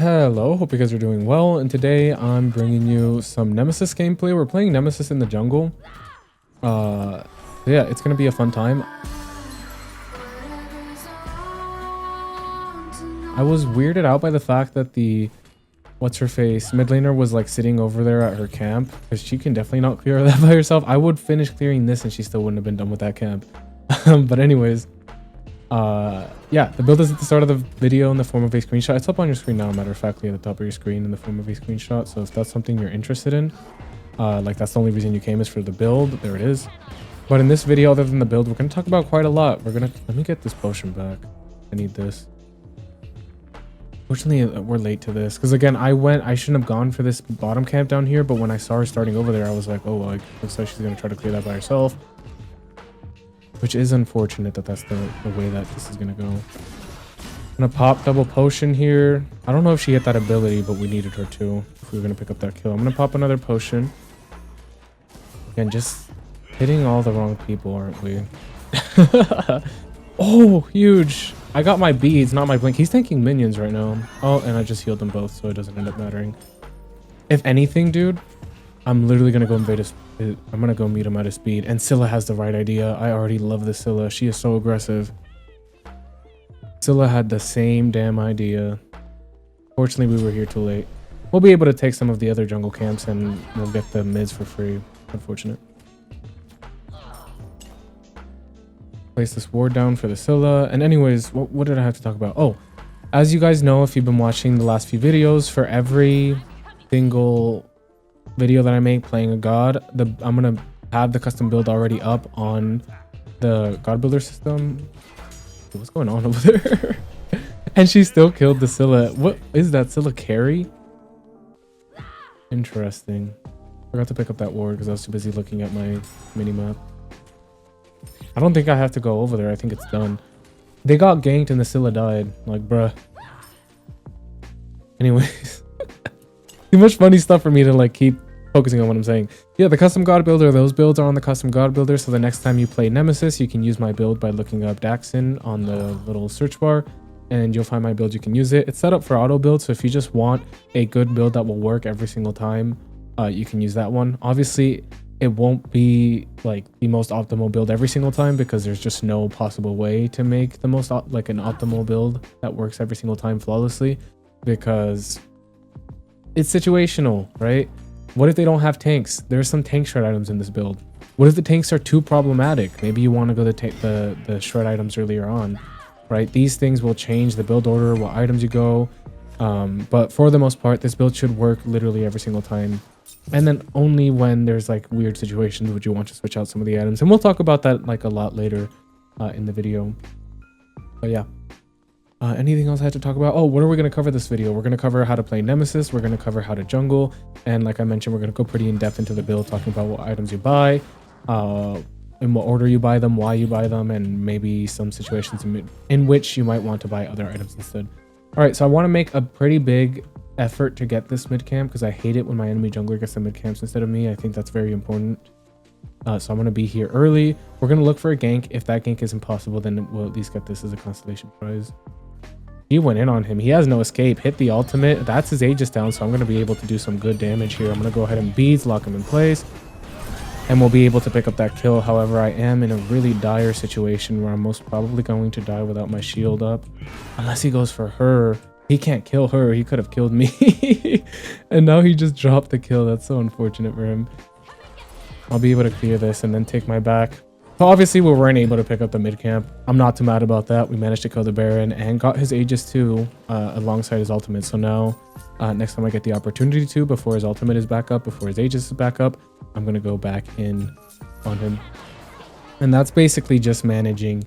Hello, hope you guys are doing well, and today I'm bringing you some Nemesis gameplay. We're playing Nemesis in the jungle. Yeah, it's gonna be a fun time. I was weirded out by the fact that the what's-her-face mid laner was like sitting over there at her camp, because she can definitely not clear that by herself. I would finish clearing this and she still wouldn't have been done with that camp. But anyways, yeah, the build is at the start of the video in the form of a screenshot. It's up on your screen now, matter of factly, at the top of your screen in the form of a screenshot. So if that's something you're interested in, like that's the only reason you came is for the build, there it is. But in this video, other than the build, we're going to talk about quite a lot. Let me get this potion back. I need this. Fortunately, we're late to this because again, I shouldn't have gone for this bottom camp down here, but when I saw her starting over there, I was like, oh, well, it looks like she's going to try to clear that by herself. Which is unfortunate that that's the way that this is going to go. I'm going to pop double potion here. I don't know if she hit that ability, but we needed her to if we were going to pick up that kill. I'm going to pop another potion. Again, just hitting all the wrong people, aren't we? Oh, huge. I got my beads, not my blink. He's tanking minions right now. Oh, and I just healed them both, so it doesn't end up mattering. If anything, dude, I'm literally going to go invade his... I'm going to go meet him at his speed. And Scylla has the right idea. I already love this Scylla. She is so aggressive. Scylla had the same damn idea. Fortunately, we were here too late. We'll be able to take some of the other jungle camps and we'll get the mids for free. Unfortunate. Place this ward down for the Scylla. And anyways, what did I have to talk about? Oh, as you guys know, if you've been watching the last few videos, for every single video that I make playing a god, I'm gonna have the custom build already up on the god builder system. What's going on over there? And she still killed the Scylla. What is that? Scylla carry? Interesting. Forgot to pick up that ward because I was too busy looking at my mini map. I don't think I have to go over there. I think it's done. They got ganked and the Scylla died. Like, bruh. Anyways. Too much funny stuff for me to like keep focusing on what I'm saying. Yeah, the custom god builder, those builds are on the custom god builder. So the next time you play Nemesis, you can use my build by looking up Daxon on the little search bar and you'll find my build. You can use it. It's set up for auto build. So if you just want a good build that will work every single time, you can use that one. Obviously, it won't be like the most optimal build every single time because there's just no possible way to make the most like an optimal build that works every single time flawlessly because it's situational, right? What if they don't have tanks? There's some tank shred items in this build. What if the tanks are too problematic? Maybe you want to go to the shred items earlier on, right? These things will change the build order, what items you go. But for the most part, this build should work literally every single time. And then only when there's like weird situations would you want to switch out some of the items. And we'll talk about that like a lot later in the video. But yeah. Anything else I had to talk about? Oh, what are we going to cover this video? We're going to cover how to play Nemesis. We're going to cover how to jungle. And like I mentioned, we're going to go pretty in depth into the build, talking about what items you buy, in what order you buy them, why you buy them, and maybe some situations in which you might want to buy other items instead. All right, so I want to make a pretty big effort to get this mid camp because I hate it when my enemy jungler gets the mid camps instead of me. I think that's very important. So I'm going to be here early. We're going to look for a gank. If that gank is impossible, then we'll at least get this as a constellation prize. He went in on him. He has no escape. Hit the ultimate. That's his Aegis down, so I'm going to be able to do some good damage here. I'm going to go ahead and beads, lock him in place, and we'll be able to pick up that kill. However, I am in a really dire situation where I'm most probably going to die without my shield up. Unless he goes for her. He can't kill her. He could have killed me. And now he just dropped the kill. That's so unfortunate for him. I'll be able to clear this and then take my back. So obviously we weren't able to pick up the mid camp. I'm not too mad about that. We managed to kill the Baron and got his Aegis too alongside his ultimate. So now next time I get the opportunity to, before his ultimate is back up, before his Aegis is back up, I'm going to go back in on him. And that's basically just managing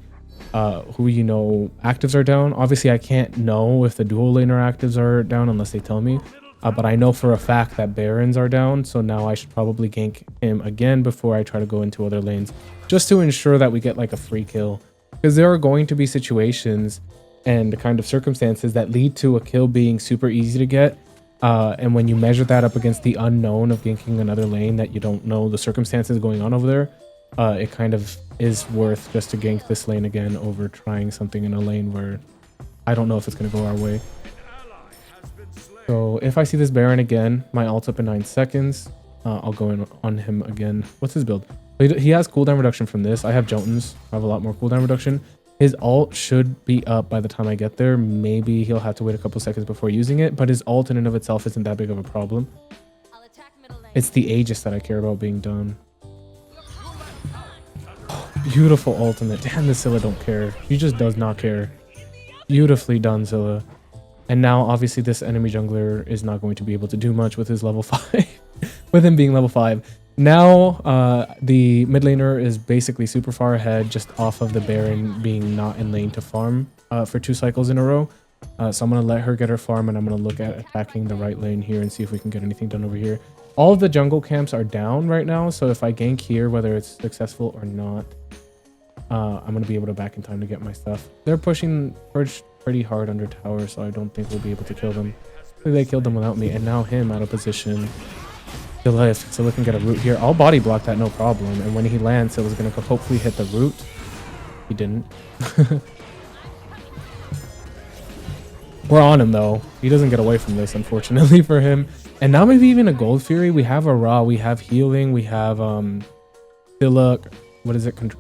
who actives are down. Obviously I can't know if the dual laner actives are down unless they tell me. But I know for a fact that Barons are down, so now I should probably gank him again before I try to go into other lanes, just to ensure that we get like a free kill. Because there are going to be situations and the kind of circumstances that lead to a kill being super easy to get. And when you measure that up against the unknown of ganking another lane that you don't know the circumstances going on over there, it kind of is worth just to gank this lane again over trying something in a lane where I don't know if it's going to go our way. So if I see this Baron again, my ult's up in 9 seconds. I'll go in on him again. What's his build? He has cooldown reduction from this. I have Jotuns. I have a lot more cooldown reduction. His ult should be up by the time I get there. Maybe he'll have to wait a couple seconds before using it, but his ult in and of itself isn't that big of a problem. It's the Aegis that I care about being done. Oh, beautiful ultimate. Damn, this Scylla don't care. He just does not care. Beautifully done, Scylla. And now, obviously, this enemy jungler is not going to be able to do much with his level 5. With him being level 5. Now, the mid laner is basically super far ahead, just off of the Baron being not in lane to farm for 2 cycles in a row. So I'm going to let her get her farm, and I'm going to look at attacking the right lane here and see if we can get anything done over here. All of the jungle camps are down right now, so if I gank here, whether it's successful or not, I'm going to be able to back in time to get my stuff. They're pushing pretty hard under tower, so I don't think we'll be able to kill them. They killed them without me, and now him out of position. If Scylla can get a root here, I'll body block that no problem, and when he lands, Scylla's going to hopefully hit the root. He didn't. We're on him though. He doesn't get away from this, unfortunately for him. And now maybe even a Gold Fury. We have a Ra, we have healing, we have Scylla. What is it? I'm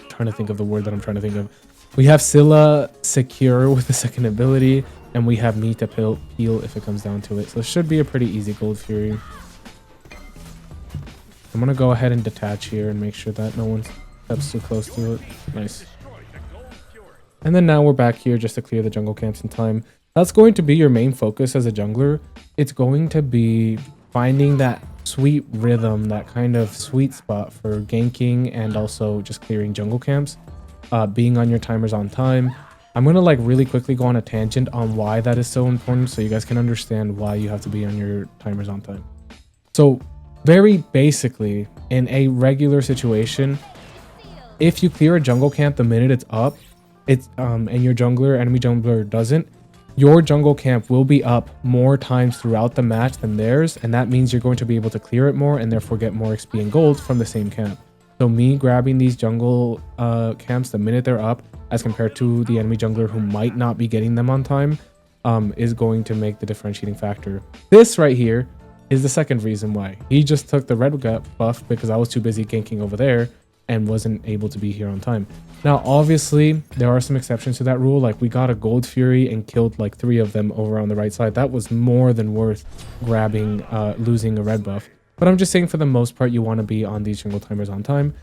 trying to think of the word that I'm trying to think of. We have Scylla secure with the second ability, and we have me to peel if it comes down to it. So it should be a pretty easy Gold Fury. I'm gonna go ahead and detach here and make sure that no one steps too close to it. Nice. And then now we're back here just to clear the jungle camps in time. That's going to be your main focus as a jungler. It's going to be finding that sweet rhythm, that kind of sweet spot for ganking and also just clearing jungle camps. Being on your timers on time. I'm gonna like really quickly go on a tangent on why that is so important so you guys can understand why you have to be on your timers on time. So very basically, in a regular situation, if you clear a jungle camp the minute it's up, and your enemy jungler doesn't, your jungle camp will be up more times throughout the match than theirs, and that means you're going to be able to clear it more and therefore get more XP and gold from the same camp. So me grabbing these jungle camps the minute they're up, as compared to the enemy jungler who might not be getting them on time, is going to make the differentiating factor. This right here is the second reason why. He just took the red gut buff because I was too busy ganking over there and wasn't able to be here on time. Now, obviously, there are some exceptions to that rule. Like, we got a Gold Fury and killed like 3 of them over on the right side. That was more than worth grabbing, losing a red buff. But I'm just saying, for the most part, you want to be on these jungle timers on time.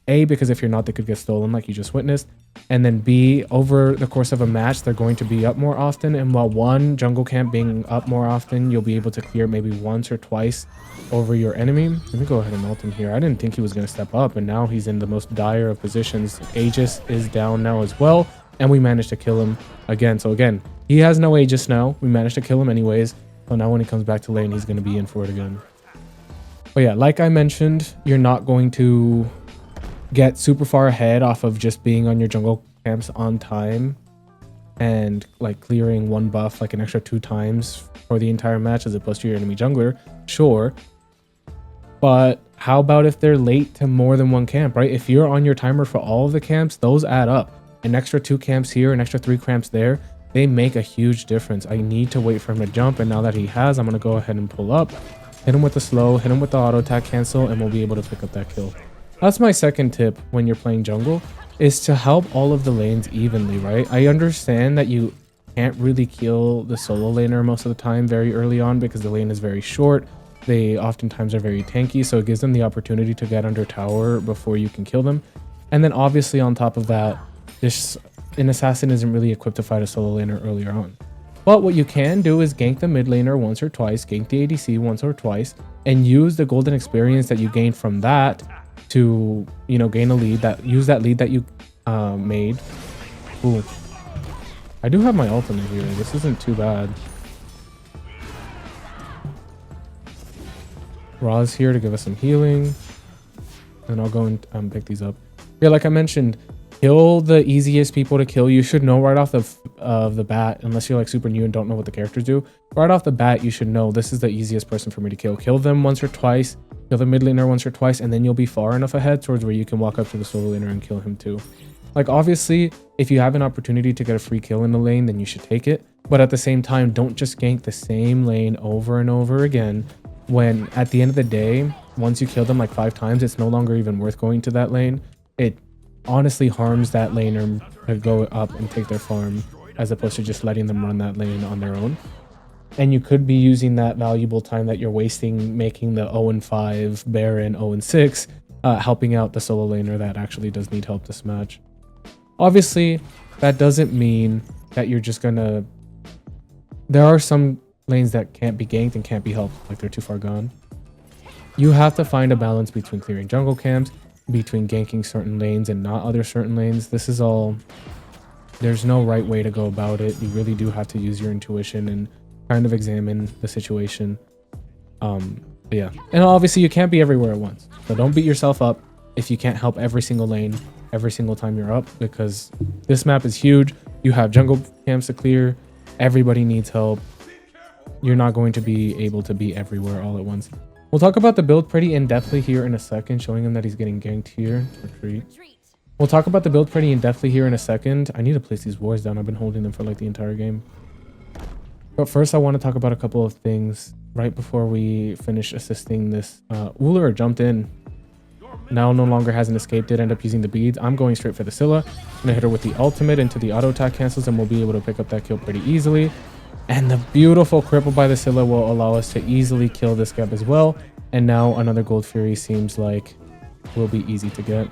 A, because if you're not, they could get stolen like you just witnessed. And then B, over the course of a match, they're going to be up more often. And while one jungle camp being up more often, you'll be able to clear maybe once or twice over your enemy. Let me go ahead and ult him here. I didn't think he was going to step up, and now he's in the most dire of positions. Aegis is down now as well, and we managed to kill him again. So again, he has no Aegis now. We managed to kill him anyways. So now when he comes back to lane, he's going to be in for it again. But yeah, like I mentioned, you're not going to get super far ahead off of just being on your jungle camps on time and like clearing one buff like an extra 2 times for the entire match as opposed to your enemy jungler. Sure, but how about if they're late to more than one camp, right? If you're on your timer for all of the camps, those add up. An extra 2 camps here, an extra 3 camps there, they make a huge difference. I need to wait for him to jump, and now that he has, I'm going to go ahead and pull up, hit him with the slow, hit him with the auto attack cancel, and we'll be able to pick up that kill. That's my second tip when you're playing jungle, is to help all of the lanes evenly, right? I understand that you can't really kill the solo laner most of the time very early on because the lane is very short. They oftentimes are very tanky, so it gives them the opportunity to get under tower before you can kill them. And then obviously on top of that, an assassin isn't really equipped to fight a solo laner earlier on. But what you can do is gank the mid laner once or twice, gank the ADC once or twice, and use the golden experience that you gained from that to, you know, gain a lead, use that lead that you made. Ooh. I do have my ultimate here. This isn't too bad. Ra's here to give us some healing. And I'll go and pick these up. Yeah, like I mentioned, kill the easiest people to kill. You should know right off the bat, unless you're like super new and don't know what the characters do. Right off the bat, you should know this is the easiest person for me to kill. Kill them once or twice. Kill the mid laner once or twice, and then you'll be far enough ahead towards where you can walk up to the solo laner and kill him too. Like, obviously, if you have an opportunity to get a free kill in the lane, then you should take it. But at the same time, don't just gank the same lane over and over again, when at the end of the day, once you kill them like 5 times, it's no longer even worth going to that lane. It honestly harms that laner to go up and take their farm, as opposed to just letting them run that lane on their own. And you could be using that valuable time that you're wasting making the 0-5 Baron 0-6, helping out the solo laner that actually does need help this match. Obviously, that doesn't mean that you're just gonna... There are some lanes that can't be ganked and can't be helped, like they're too far gone. You have to find a balance between clearing jungle camps, between ganking certain lanes and not other certain lanes. This is all... There's no right way to go about it. You really do have to use your intuition and kind of examine the situation. Yeah. And obviously you can't be everywhere at once. So don't beat yourself up if you can't help every single lane every single time you're up, because this map is huge. You have jungle camps to clear. Everybody needs help. You're not going to be able to be everywhere all at once. We'll talk about the build pretty in-depthly here in a second, showing him that he's getting ganked here. Retreat. We'll talk about the build pretty in-depthly here in a second. I need to place these wards down. I've been holding them for like the entire game. But first, I want to talk about a couple of things right before we finish assisting this. Ullr jumped in. Now no longer has an escape. Did end up using the beads. I'm going straight for the Scylla. I'm going to hit her with the ultimate into the auto attack cancels, and we'll be able to pick up that kill pretty easily. And the beautiful cripple by the Scylla will allow us to easily kill this gap as well. And now another Gold Fury seems like will be easy to get.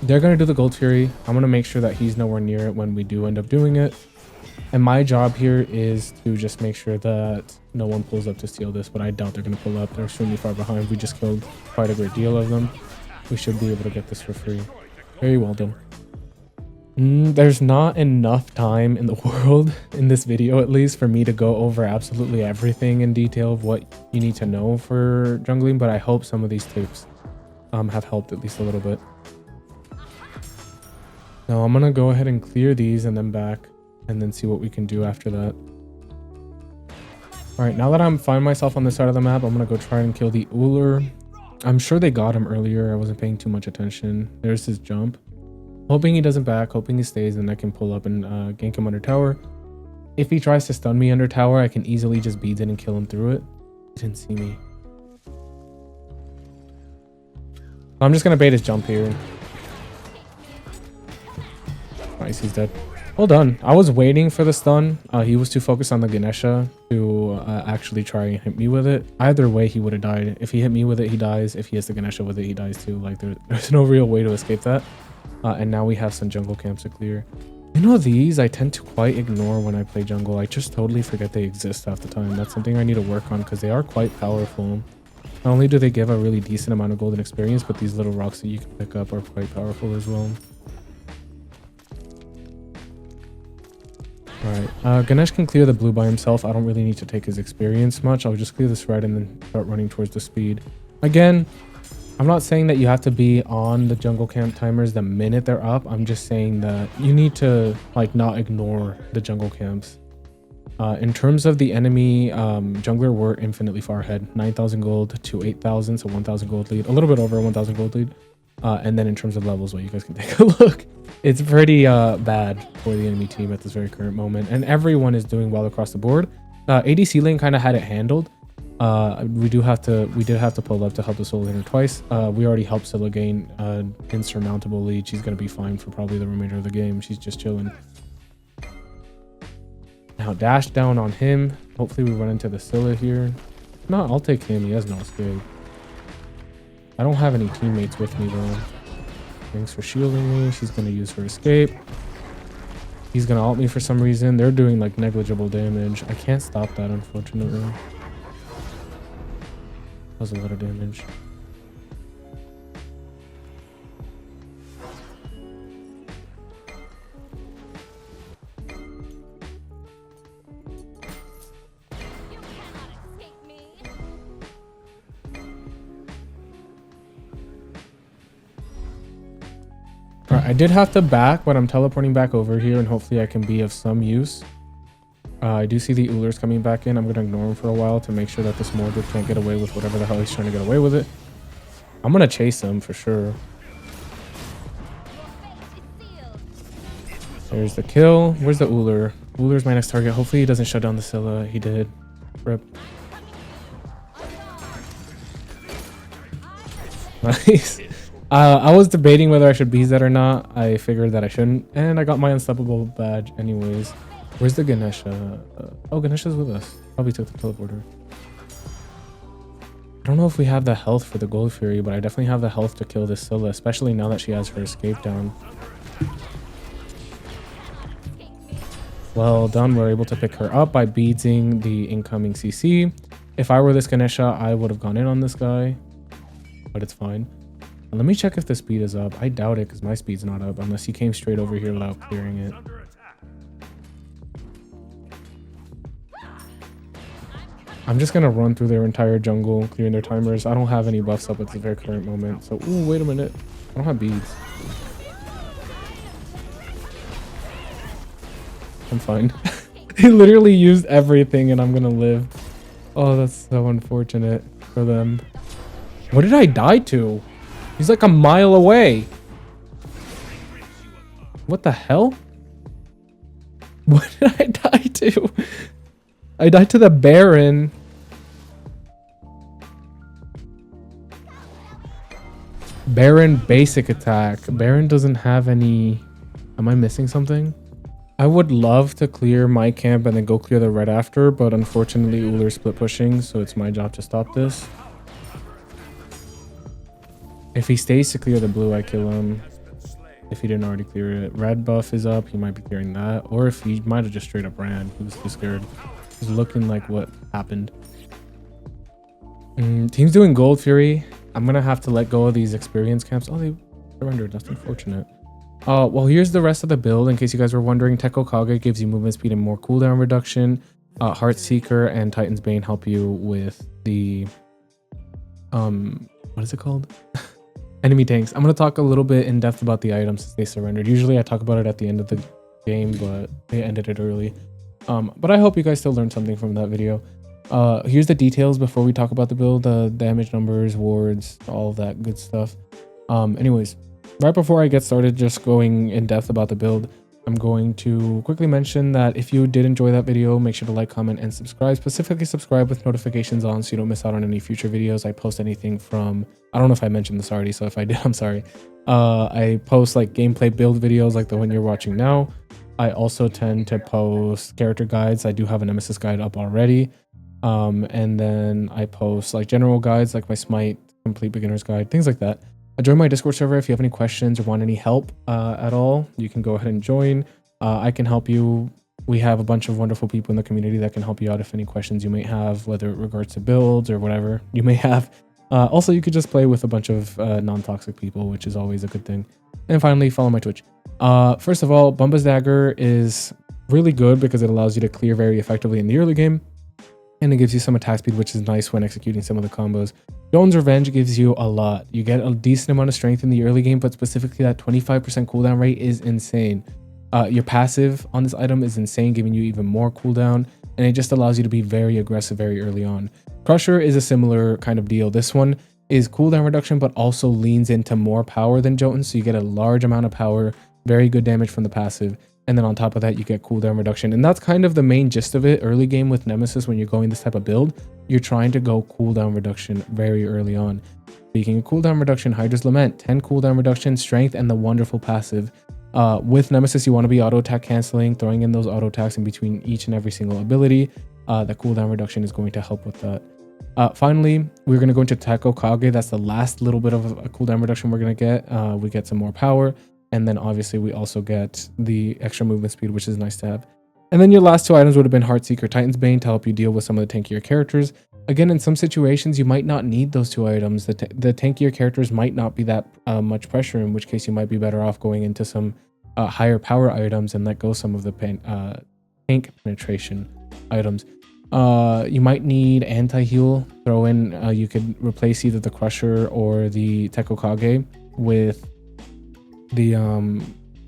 They're going to do the Gold Fury. I'm going to make sure that he's nowhere near it when we do end up doing it. And my job here is to just make sure that no one pulls up to steal this, but I doubt they're going to pull up. They're extremely far behind. We just killed quite a great deal of them. We should be able to get this for free. Very well done. There's not enough time in the world, in this video at least, for me to go over absolutely everything in detail of what you need to know for jungling, but I hope some of these tips have helped at least a little bit. Now I'm going to go ahead and clear these and then back, and then see what we can do after that. All right, now that I'm find myself on this side of the map, I'm gonna go try and kill the Ullr. I'm sure they got him earlier. I wasn't paying too much attention. There's his jump. Hoping he doesn't back, hoping he stays, and I can pull up and gank him under tower. If he tries to stun me under tower, I can easily just bead it and kill him through it. He didn't see me. I'm just gonna bait his jump here. Nice, he's dead. Well done. I was waiting for the stun. He was too focused on the Ganesha to actually try and hit me with it. Either way, he would have died. If he hit me with it, he dies. If he hits the Ganesha with it, he dies too. Like, there's no real way to escape that. And now we have some jungle camps to clear. You know, these I tend to quite ignore when I play jungle. I just totally forget they exist half the time. That's something I need to work on because they are quite powerful. Not only do they give a really decent amount of golden experience, but these little rocks that you can pick up are quite powerful as well. Alright, Ganesh can clear the blue by himself. I don't really need to take his experience much. I'll just clear this red and then start running towards the speed. Again, I'm not saying that you have to be on the jungle camp timers the minute they're up. I'm just saying that you need to like not ignore the jungle camps. In terms of the enemy jungler, we're infinitely far ahead. 9,000 gold to 8,000, so 1,000 gold lead. A little bit over 1,000 gold lead. And then in terms of levels, well, you guys can take a look. It's pretty bad for the enemy team at this very current moment, and everyone is doing well across the board. ADC lane kind of had it handled. We did have to pull up to help the solo laner twice. We already helped Scylla gain insurmountable lead. She's gonna be fine for probably the remainder of the game. She's just chilling. Now dash down on him. Hopefully we run into the Scylla here. No, I'll take him. He has no escape. I don't have any teammates with me though. Thanks for shielding me. She's going to use her escape. He's going to ult me for some reason. They're doing like negligible damage. I can't stop that, unfortunately. That was a lot of damage. Alright, I did have to back, but I'm teleporting back over here and hopefully I can be of some use. I do see the Ullr's coming back in. I'm going to ignore him for a while to make sure that this Mordred can't get away with whatever the hell he's trying to get away with it. I'm going to chase him for sure. There's the kill. Where's the Uller? Uller's my next target. Hopefully he doesn't shut down the Scylla. He did. Rip. Nice. I was debating whether I should bees that or not. I figured that I shouldn't. And I got my unstoppable badge anyways. Where's the Ganesha? Oh, Ganesha's with us. Probably took the teleporter. I don't know if we have the health for the Gold Fury, but I definitely have the health to kill this Scylla, especially now that she has her escape down. Well done, we're able to pick her up by beating the incoming CC. If I were this Ganesha, I would have gone in on this guy, but it's fine. And let me check if the speed is up. I doubt it because my speed's not up unless he came straight over here without clearing it. I'm just gonna run through their entire jungle, clearing their timers. I don't have any buffs up at the very current moment. So, ooh, wait a minute. I don't have beads. I'm fine. He literally used everything and I'm gonna live. Oh, that's so unfortunate for them. What did I die to? He's like a mile away. What the hell? What did I die to? I died to the Baron. Baron basic attack. Baron doesn't have any... Am I missing something? I would love to clear my camp and then go clear the red after, but unfortunately Uller's split pushing, so it's my job to stop this. If he stays to clear the blue, I kill him. If he didn't already clear it. Red buff is up, he might be clearing that. Or if he might have just straight up ran. He was too scared. He's looking like what happened. Team's doing Gold Fury. I'm gonna have to let go of these experience camps. Oh, they surrendered. That's unfortunate. Well, here's the rest of the build. In case you guys were wondering, Tekko Kage gives you movement speed and more cooldown reduction. Heart Seeker and Titan's Bane help you with the what is it called? Enemy tanks. I'm gonna talk a little bit in depth about the items since they surrendered. Usually I talk about it at the end of the game, but they ended it early. But I hope you guys still learned something from that video. Here's the details before we talk about the build, the damage numbers, wards, all of that good stuff. Anyways, right before I get started just going in depth about the build, I'm going to quickly mention that if you did enjoy that video, make sure to like, comment, and subscribe. Specifically subscribe with notifications on so you don't miss out on any future videos. I post anything from, I don't know if I mentioned this already, so if I did, I'm sorry. I post like gameplay build videos like the one you're watching now. I also tend to post character guides. I do have a Nemesis guide up already. And then I post like general guides like my Smite complete beginner's guide, things like that. Join my Discord server if you have any questions or want any help at all. You can go ahead and join. I can help you. We have a bunch of wonderful people in the community that can help you out if any questions you may have, whether it regards to builds or whatever you may have. Also, you could just play with a bunch of non-toxic people, which is always a good thing. And finally, follow my Twitch. First of all, Bumba's Dagger is really good because it allows you to clear very effectively in the early game. And it gives you some attack speed, which is nice when executing some of the combos. Jones Revenge gives you a lot. You get a decent amount of strength in the early game, but specifically that 25% cooldown rate is insane. Your passive on this item is insane, giving you even more cooldown, and it just allows you to be very aggressive very early on. Crusher is a similar kind of deal. This one is cooldown reduction, but also leans into more power than Jotun, so you get a large amount of power, very good damage from the passive. And then on top of that, you get cooldown reduction. And that's kind of the main gist of it. Early game with Nemesis, when you're going this type of build, you're trying to go cooldown reduction very early on. Speaking of cooldown reduction, Hydra's Lament, 10 cooldown reduction, strength, and the wonderful passive. With Nemesis, you want to be auto attack canceling, throwing in those auto attacks in between each and every single ability. The cooldown reduction is going to help with that. Finally, we're going to go into Tekko Kage. That's the last little bit of a cooldown reduction we're going to get. We get some more power. And then obviously we also get the extra movement speed, which is nice to have. And then your last two items would have been Heart Seeker, Titan's Bane to help you deal with some of the tankier characters. Again, in some situations, you might not need those two items. The tankier characters might not be that much pressure, in which case you might be better off going into some higher power items and let go some of the tank penetration items. You might need anti-heal. Throw in, you could replace either the Crusher or the Tekko Kage with the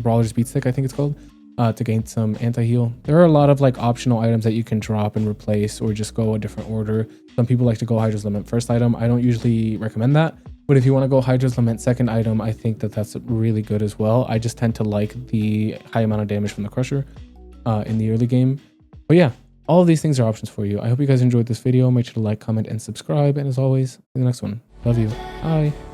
Brawler's Beat Stick, I think it's called, to gain some anti-heal. There are a lot of like optional items that you can drop and replace or just go a different order. Some people like to go Hydra's Limit first item. I don't usually recommend that. But if you want to go Hydra's Lament second item, I think that that's really good as well. I just tend to like the high amount of damage from the Crusher in the early game. But yeah, all of these things are options for you. I hope you guys enjoyed this video. Make sure to like, comment, and subscribe. And as always, see you in the next one. Love you. Bye.